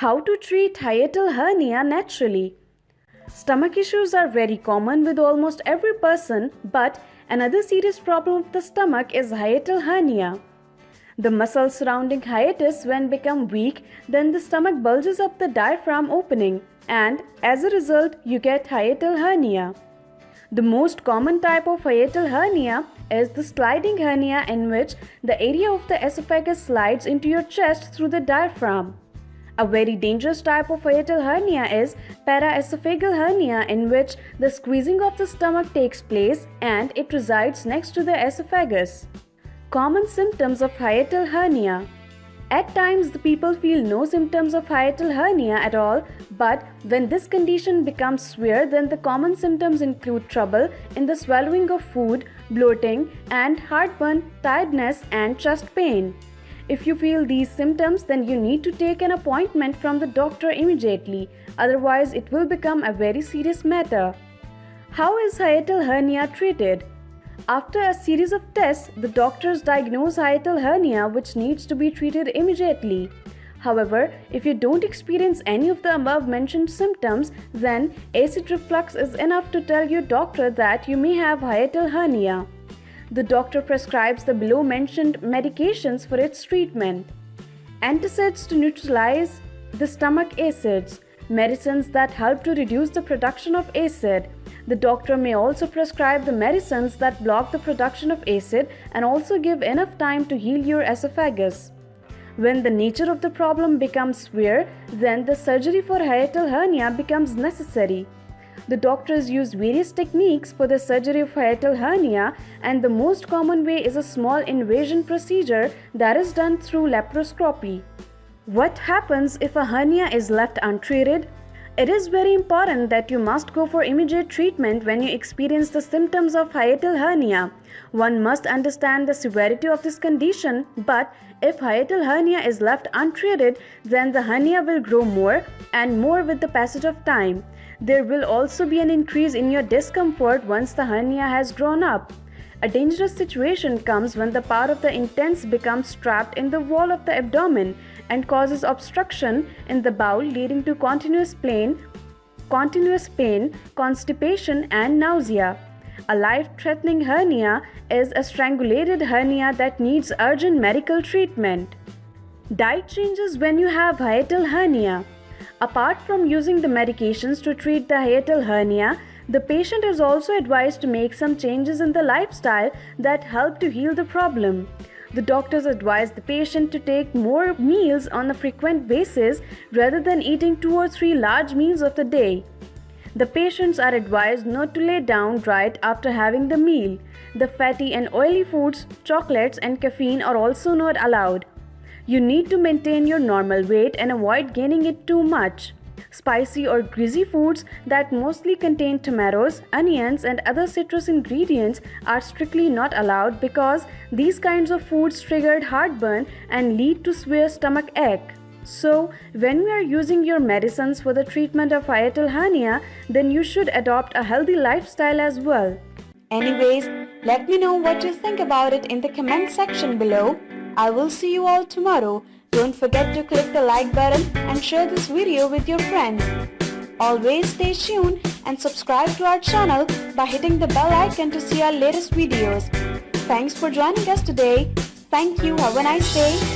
How to treat hiatal hernia naturally? Stomach issues are very common with almost every person, but another serious problem of the stomach is hiatal hernia. The muscles surrounding hiatus when become weak, then the stomach bulges up the diaphragm opening, and as a result you get hiatal hernia. The most common type of hiatal hernia is the sliding hernia, in which the area of the esophagus slides into your chest through the diaphragm. A very dangerous type of hiatal hernia is paraesophageal hernia, in which the squeezing of the stomach takes place and it resides next to the esophagus. Common symptoms of hiatal hernia. At times, the people feel no symptoms of hiatal hernia at all, but when this condition becomes severe, then the common symptoms include trouble in the swallowing of food, bloating, and heartburn, tiredness, and chest pain. If you feel these symptoms, then you need to take an appointment from the doctor immediately, otherwise it will become a very serious matter. How is hiatal hernia treated? After a series of tests, the doctors diagnose hiatal hernia, which needs to be treated immediately. However, if you don't experience any of the above mentioned symptoms, then acid reflux is enough to tell your doctor that you may have hiatal hernia. The doctor prescribes the below mentioned medications for its treatment. Antacids to neutralize the stomach acids, medicines that help to reduce the production of acid. The doctor may also prescribe the medicines that block the production of acid and also give enough time to heal your esophagus. When the nature of the problem becomes severe, then the surgery for hiatal hernia becomes necessary. The doctors use various techniques for the surgery of hiatal hernia, and the most common way is a small invasion procedure that is done through laparoscopy. What happens if a hernia is left untreated? It is very important that you must go for immediate treatment when you experience the symptoms of hiatal hernia. One must understand the severity of this condition, but if hiatal hernia is left untreated, then the hernia will grow more and more with the passage of time. There will also be an increase in your discomfort once the hernia has grown up. A dangerous situation comes when the part of the intestine becomes trapped in the wall of the abdomen and causes obstruction in the bowel, leading to continuous pain, constipation, and nausea. A life-threatening hernia is a strangulated hernia that needs urgent medical treatment. Diet changes when you have hiatal hernia. Apart from using the medications to treat the hiatal hernia, the patient is also advised to make some changes in the lifestyle that help to heal the problem. The doctors advise the patient to take more meals on a frequent basis rather than eating 2 or 3 large meals of the day. The patients are advised not to lay down right after having the meal. The fatty and oily foods, chocolates, and caffeine are also not allowed. You need to maintain your normal weight and avoid gaining it too much. Spicy or greasy foods that mostly contain tomatoes, onions, and other citrus ingredients are strictly not allowed because these kinds of foods trigger heartburn and lead to severe stomach ache. So, when we are using your medicines for the treatment of hiatal hernia, then you should adopt a healthy lifestyle as well. Anyways, let me know what you think about it in the comment section below. I will see you all tomorrow. Don't forget to click the like button and share this video with your friends. Always stay tuned and subscribe to our channel by hitting the bell icon to see our latest videos. Thanks for joining us today. Thank you. Have a nice day.